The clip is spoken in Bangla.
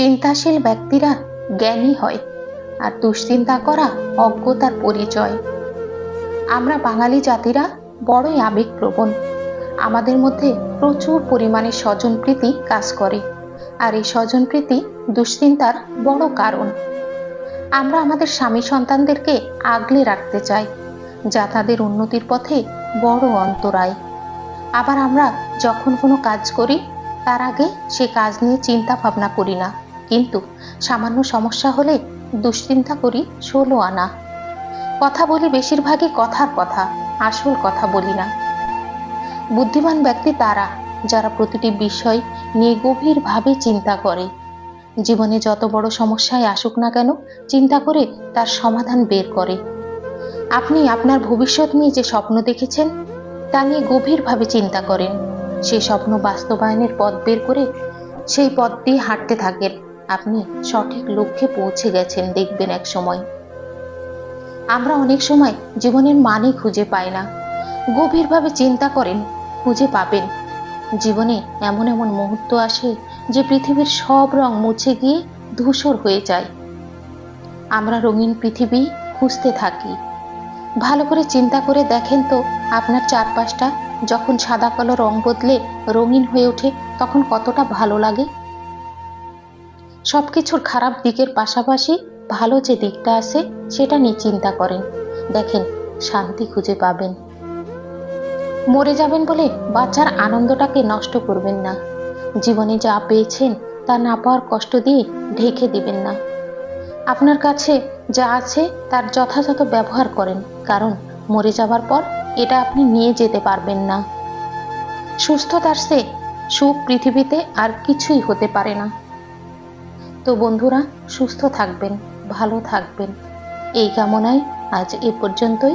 চিন্তাশীল ব্যক্তিরা জ্ঞানী হয়, আর দুশ্চিন্তা করা অজ্ঞতার পরিচয়। আমরা বাঙালি জাতিরা বড়ই আবেগপ্রবণ। আমাদের মধ্যে প্রচুর পরিমাণে স্বজনপ্রীতি কাজ করে, আর এই স্বজনপ্রীতি দুশ্চিন্তার বড় কারণ। আমরা আমাদের স্বামী সন্তানদেরকে আগলে রাখতে চাই, যা তাদের উন্নতির পথে বড় অন্তরায়। আবার আমরা যখন কোনো কাজ করি, তার আগে সে কাজ নিয়ে চিন্তা ভাবনা করি না, কিন্তু সামান্য সমস্যা হলে দুশ্চিন্তা করি 16 আনা। কথা বলি বেশিরভাগই কথার কথা, আসল কথা বলি না। বুদ্ধিমান ব্যক্তি তারা যারা প্রতিটি বিষয় নিয়ে গভীরভাবে চিন্তা করে। জীবনে যত বড় সমস্যায় আসুক না কেন, চিন্তা করে তার সমাধান বের করে। আপনি আপনার ভবিষ্যৎ নিয়ে যে স্বপ্ন দেখেছেন, তা নিয়ে গভীরভাবে চিন্তা করেন। সেই স্বপ্ন বাস্তবায়নের পথ বের করে সেই পথ দিয়ে হাঁটতে থাকেন। আপনি সঠিক লক্ষ্যে পৌঁছে গেছেন, দেখবেন এক সময়। আমরা অনেক সময় জীবনের মানে খুঁজে পাই না। গভীরভাবে চিন্তা করেন, খুঁজে পাবেন। জীবনে এমন এমন মুহূর্ত আসে যে পৃথিবীর সব রং মুছে গিয়ে ধূসর হয়ে যায়। আমরা রঙিন পৃথিবী খুঁজতে থাকি। ভালো করে চিন্তা করে দেখেন তো, আপনার চারপাশটা যখন সাদা কালো রং বদলে রঙিন হয়ে ওঠে, তখন কতটা ভালো লাগে। সবকিছুর খারাপ দিকের পাশাপাশি ভালো যে দিকটা আছে, সেটা নিয়ে চিন্তা করেন, দেখেন শান্তি খুঁজে পাবেন। মরে যাবেন বলে বাঁচার আনন্দটাকে নষ্ট করবেন না। জীবনে যা পেয়েছেন তা না পাওয়ার কষ্ট দিয়ে ঢেকে দিবেন না। আপনার কাছে যা আছে তার যথাযথ ব্যবহার করেন, কারণ মরে যাবার পর এটা আপনি নিয়ে যেতে পারবেন না। সুস্থতার চেয়ে সুখ পৃথিবীতে আর কিছুই হতে পারে না। তো বন্ধুরা, সুস্থ থাকবেন, ভালো থাকবেন, এই কামনায় আজ এ পর্যন্তই।